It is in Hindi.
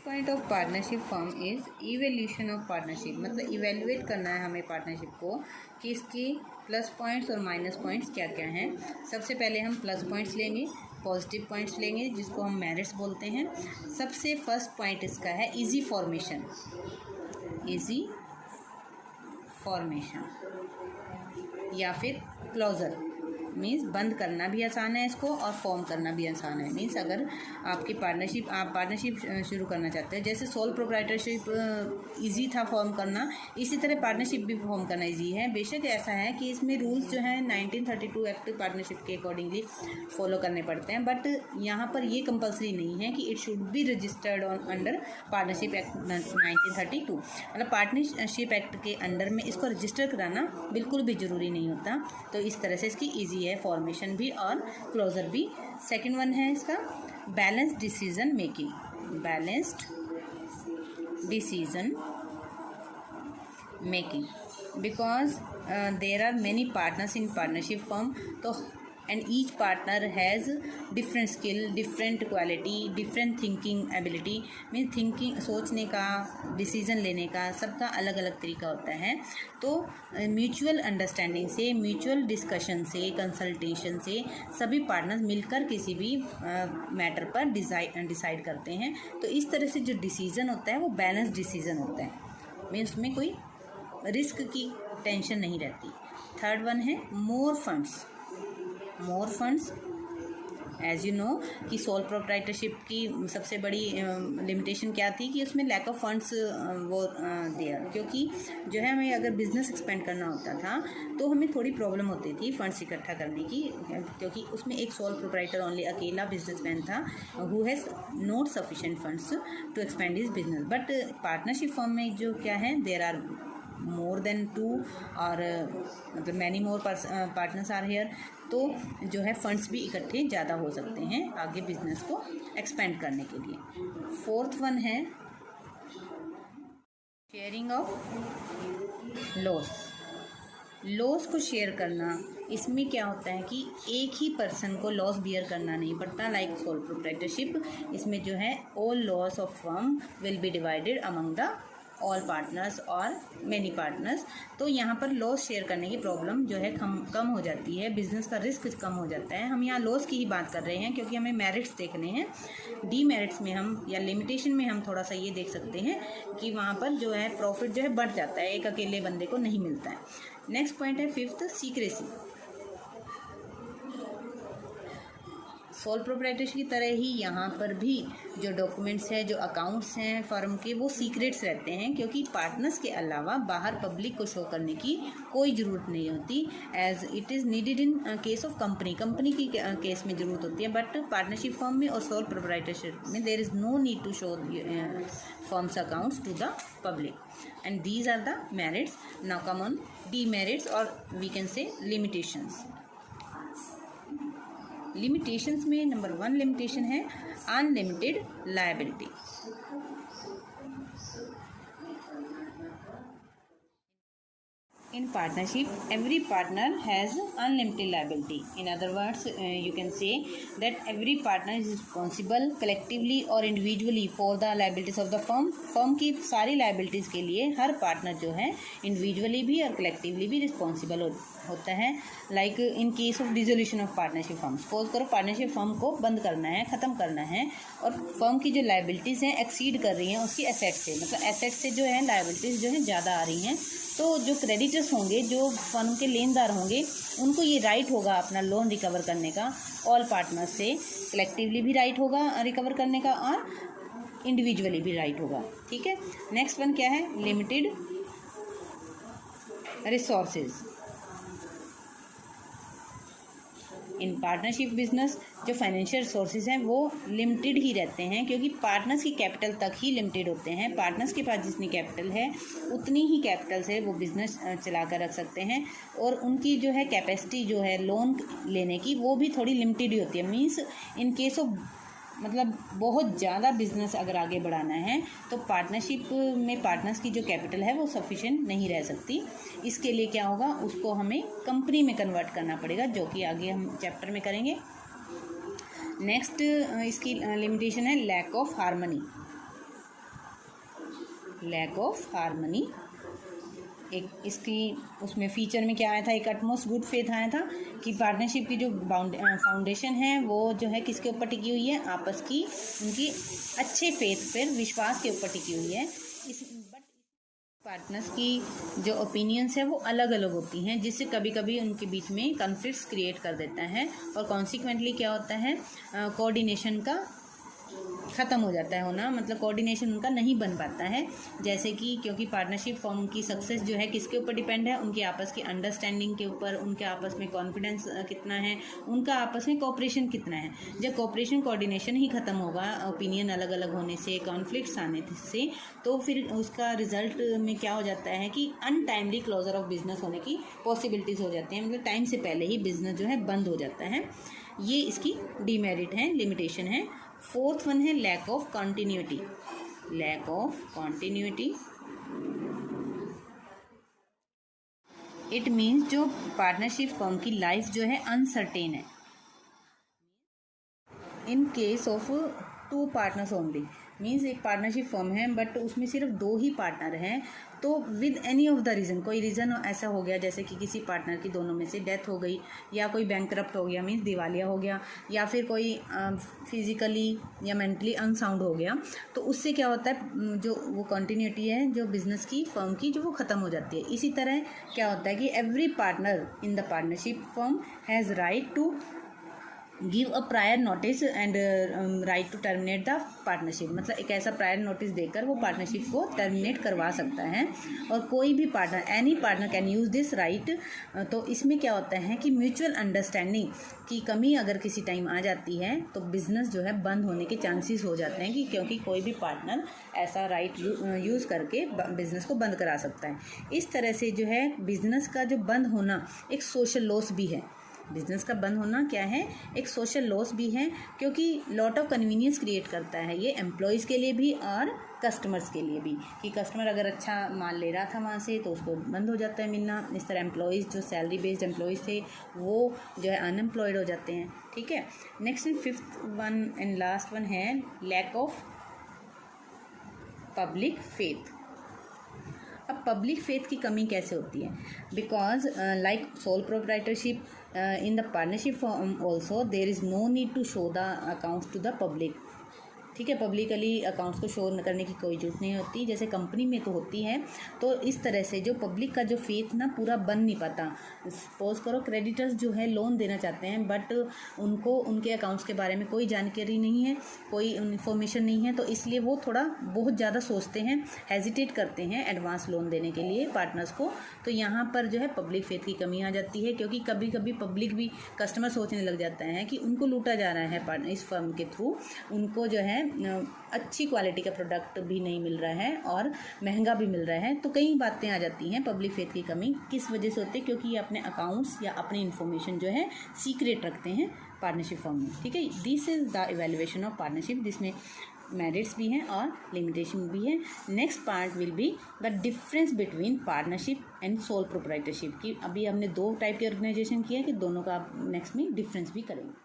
Point of partnership form is evaluation of partnership, मतलब इवेल्युएट करना है हमें पार्टनरशिप को कि इसकी प्लस पॉइंट्स और माइनस पॉइंट्स क्या क्या हैं। सबसे पहले हम प्लस पॉइंट्स लेंगे, पॉजिटिव पॉइंट्स लेंगे जिसको हम मेरिट्स बोलते हैं। सबसे फर्स्ट पॉइंट इसका है इजी फॉर्मेशन। इजी फॉर्मेशन या फिर क्लोजर मीन्स बंद करना भी आसान है इसको और फॉर्म करना भी आसान है। मीन्स अगर आपकी आप पार्टनरशिप शुरू करना चाहते हैं, जैसे सोल प्रोप्राइटरशिप इजी था फॉर्म करना, इसी तरह पार्टनरशिप भी फॉर्म करना इजी है। बेशक ऐसा है कि इसमें रूल्स जो हैं 1932 एक्ट पार्टनरशिप के अकॉर्डिंगली फॉलो करने पड़ते हैं, बट यहाँ पर ये कंपलसरी नहीं है कि it should be registered on under partnership act 1932। मतलब पार्टनरशिप एक्ट के अंडर में इसको रजिस्टर कराना बिल्कुल भी ज़रूरी नहीं होता। तो इस तरह से इसकी ईजी है फॉर्मेशन भी और क्लोजर भी। सेकंड वन है इसका balanced decision making. Balanced decision making because there are many partners in partnership firm, तो and each partner has different skill, different quality, different thinking ability. Mean thinking, सोचने का, डिसीज़न लेने का सबका अलग अलग तरीका होता है। तो म्यूचुअल अंडरस्टैंडिंग से, म्यूचुअल डिस्कशन से, कंसल्टेशन से सभी पार्टनर्स मिलकर किसी भी मैटर पर डिसाइड करते हैं। तो इस तरह से जो डिसीज़न होता है वो बैलेंस डिसीज़न होता है। मीन उसमें कोई रिस्क की टेंशन नहीं रहती। थर्ड वन है more funds. More funds as you know कि सोल प्रोप्राइटरशिप की सबसे बड़ी लिमिटेशन क्या थी कि उसमें लैक ऑफ फंड्स वो दिया, क्योंकि जो है हमें अगर बिज़नेस एक्सपेंड करना होता था तो हमें थोड़ी प्रॉब्लम होती थी फंड्स इकट्ठा करने की, क्योंकि उसमें एक सोल प्रोप्राइटर ओनली अकेला बिजनेसमैन था who has not sufficient funds to expand his business. But partnership form में जो क्या है, there are more than two और मतलब many more partners are here, तो जो है फंड्स भी इकट्ठे ज़्यादा हो सकते हैं आगे बिजनेस को एक्सपेंड करने के लिए। फोर्थ वन है शेयरिंग ऑफ लॉस। लॉस को शेयर करना, इसमें क्या होता है कि एक ही पर्सन को लॉस बियर करना नहीं पड़ता लाइक सोल प्रोप्राइटरशिप। इसमें जो है all loss of firm will be divided among the all partners और मैनी पार्टनर्स। तो यहाँ पर लॉस शेयर करने की प्रॉब्लम जो है कम हो जाती है, बिजनेस का रिस्क कम हो जाता है। हम यहाँ लॉस की ही बात कर रहे हैं क्योंकि हमें मेरिट्स देखने हैं। डी मेरिट्स में हम या लिमिटेशन में हम थोड़ा सा ये देख सकते हैं कि वहाँ पर जो है प्रॉफिट जो है बढ़ जाता है, एक अकेले बंदे को नहीं मिलता है। नेक्स्ट पॉइंट है फिफ्थ सीक्रेसी। सोल प्रोप्राइटरशिप की तरह ही यहाँ पर भी जो डॉक्यूमेंट्स है, जो अकाउंट्स हैं फर्म के, वो सीक्रेट्स रहते हैं, क्योंकि पार्टनर्स के अलावा बाहर पब्लिक को शो करने की कोई ज़रूरत नहीं होती, as it is needed in case of company की केस में ज़रूरत होती है। बट पार्टनरशिप फर्म में और सोल प्रोप्राइटरशिप में there is no need to show firms accounts to the public and these are the merits. Now come on demerits और we can say limitations. Limitations में नंबर 1 लिमिटेशन है unlimited liability. In partnership, every partner has unlimited liability. In other words, you can say that every partner is responsible collectively or individually for the liabilities of the firm. Firm की सारी liabilities के लिए हर पार्टनर जो है individually भी और collectively भी responsible होता है। Like in case of dissolution of partnership firm, suppose करो पार्टनरशिप फर्म को बंद करना है, ख़त्म करना है, और फर्म की जो लायबिलिटीज़ हैं एक्सीड कर रही हैं उसकी एसेट से, मतलब एसेट से जो है लायबिलिटीज़ जो है ज़्यादा आ रही हैं, तो जो क्रेडिटर्स होंगे, जो फर्म के लेनदार होंगे, उनको ये राइट होगा अपना लोन रिकवर करने का। ऑल पार्टनर्स से कलेक्टिवली भी राइट होगा रिकवर करने का और इंडिविजुअली भी राइट होगा। ठीक है। नेक्स्ट वन क्या है, limited resources. In partnership business जो फाइनेंशियल रिसोर्सेज हैं वो लिमिटेड ही रहते हैं, क्योंकि पार्टनर्स की कैपिटल तक ही लिमिटेड होते हैं। पार्टनर्स के पास जितनी कैपिटल है उतनी ही कैपिटल से वो बिज़नेस चला कर रख सकते हैं, और उनकी जो है कैपेसिटी जो है लोन लेने की वो भी थोड़ी लिमिटेड ही होती है। मीन्स इन केस ऑफ मतलब बहुत ज़्यादा बिजनेस अगर आगे बढ़ाना है तो पार्टनरशिप में पार्टनर्स की जो कैपिटल है वो सफिशिएंट नहीं रह सकती। इसके लिए क्या होगा, उसको हमें कंपनी में कन्वर्ट करना पड़ेगा, जो कि आगे हम चैप्टर में करेंगे। नेक्स्ट इसकी लिमिटेशन है lack of harmony. Lack of harmony. एक इसकी उसमें फीचर में क्या आया था, एक अटमोस्ट गुड फेथ आया था कि पार्टनरशिप की जो फाउंडेशन है वो जो है किसके ऊपर टिकी हुई है, आपस की उनकी अच्छे फेथ पर, विश्वास के ऊपर टिकी हुई है। बट पार्टनर्स की जो ओपिनियंस है वो अलग अलग होती हैं, जिससे कभी कभी उनके बीच में कॉन्फ्लिक्ट्स क्रिएट कर देता है और कॉन्सिक्वेंटली क्या होता है, कोऑर्डिनेशन का ख़त्म हो जाता है होना, मतलब कोऑर्डिनेशन उनका नहीं बन पाता है। जैसे कि क्योंकि पार्टनरशिप फॉर्म की सक्सेस जो है किसके ऊपर डिपेंड है, उनकी आपस की अंडरस्टैंडिंग के ऊपर, उनके आपस में कॉन्फिडेंस कितना है, उनका आपस में कोऑपरेशन कितना है। जब कोऑपरेशन कोऑर्डिनेशन ही ख़त्म होगा ओपिनियन अलग अलग होने से, कॉन्फ्लिक्ट्स आने से, तो फिर उसका रिजल्ट में क्या हो जाता है कि अनटाइमली क्लोजर ऑफ बिजनेस होने की पॉसिबिलिटीज़ हो जाती हैं, मतलब टाइम से पहले ही बिजनेस जो है बंद हो जाता है। ये इसकी डीमेरिट है, लिमिटेशन है। फोर्थ वन है lack of continuity. Lack of continuity it means जो पार्टनरशिप फर्म की लाइफ जो है अनसर्टेन है। In case of 2 partners only, means एक पार्टनरशिप फर्म है बट उसमें सिर्फ 2 ही पार्टनर हैं, तो with any of the reason, कोई रीज़न ऐसा हो गया जैसे कि किसी पार्टनर की दोनों में से डेथ हो गई, या कोई बैंकरप्ट हो गया मीन्स दिवालिया हो गया, या फिर कोई फिज़िकली या मेंटली अनसाउंड हो गया, तो उससे क्या होता है, जो वो कंटिन्यूटी है जो बिज़नेस की फर्म की, जो वो ख़त्म हो जाती है। इसी तरह क्या होता है कि every partner in the partnership firm has right to give a prior notice and right to terminate the partnership, मतलब एक ऐसा प्रायर नोटिस देकर वो पार्टनरशिप को टर्मिनेट करवा सकता है। और कोई भी partner, any partner can use this right. तो इसमें क्या होता है कि म्यूचुअल अंडरस्टैंडिंग की कमी अगर किसी टाइम आ जाती है तो बिज़नेस जो है बंद होने के चांसेस हो जाते हैं, कि क्योंकि कोई भी पार्टनर ऐसा राइट यूज़ करके बिज़नेस को बंद करा सकता है। इस तरह से जो है बिज़नेस का जो बंद होना एक सोशल लॉस भी है। बिज़नेस का बंद होना क्या है, एक सोशल लॉस भी है, क्योंकि लॉट ऑफ कन्वीनियंस क्रिएट करता है ये एम्प्लॉयज़ के लिए भी और कस्टमर्स के लिए भी, कि कस्टमर अगर अच्छा माल ले रहा था वहाँ से तो उसको बंद हो जाता है मिलना। इस तरह एम्प्लॉयज़ जो सैलरी बेस्ड एम्प्लॉयज़ थे वो जो है अनएम्प्लॉयड हो जाते हैं। ठीक है, next and fifth one and last one है लैक ऑफ पब्लिक फेथ। अब पब्लिक फेथ की कमी कैसे होती है, because like sole proprietorship in the partnership firm also there is no need to show the accounts to the public। ठीक है, पब्लिकली अकाउंट्स को शो करने की कोई जरूरत नहीं होती, जैसे कंपनी में तो होती है। तो इस तरह से जो पब्लिक का जो फेथ ना पूरा बन नहीं पाता। सपोज करो क्रेडिटर्स जो है लोन देना चाहते हैं बट उनको उनके अकाउंट्स के बारे में कोई जानकारी नहीं है, कोई इन्फॉर्मेशन नहीं है, तो इसलिए वो थोड़ा बहुत ज़्यादा सोचते हैं, हेजिटेट करते हैं एडवांस लोन देने के लिए पार्टनर्स को। तो यहाँ पर जो है पब्लिक फेथ की कमी आ जाती है, क्योंकि कभी कभी पब्लिक भी, कस्टमर सोचने लग जाता है कि उनको लूटा जा रहा है इस फर्म के थ्रू, उनको जो है अच्छी क्वालिटी का प्रोडक्ट भी नहीं मिल रहा है और महंगा भी मिल रहा है। तो कई बातें आ जाती हैं। पब्लिक फेथ की कमी किस वजह से होती है, क्योंकि ये अपने अकाउंट्स या अपनी इन्फॉर्मेशन जो है सीक्रेट रखते हैं पार्टनरशिप फर्म में। ठीक है, this is the evaluation of partnership, जिसमें मेरिट्स भी हैं और लिमिटेशन भी है। Next part will be the difference between partnership and soul proprietorship की। अभी हमने 2 टाइप के ऑर्गेनाइजेशन किया है, कि दोनों का नेक्स्ट में डिफरेंस भी करेंगे।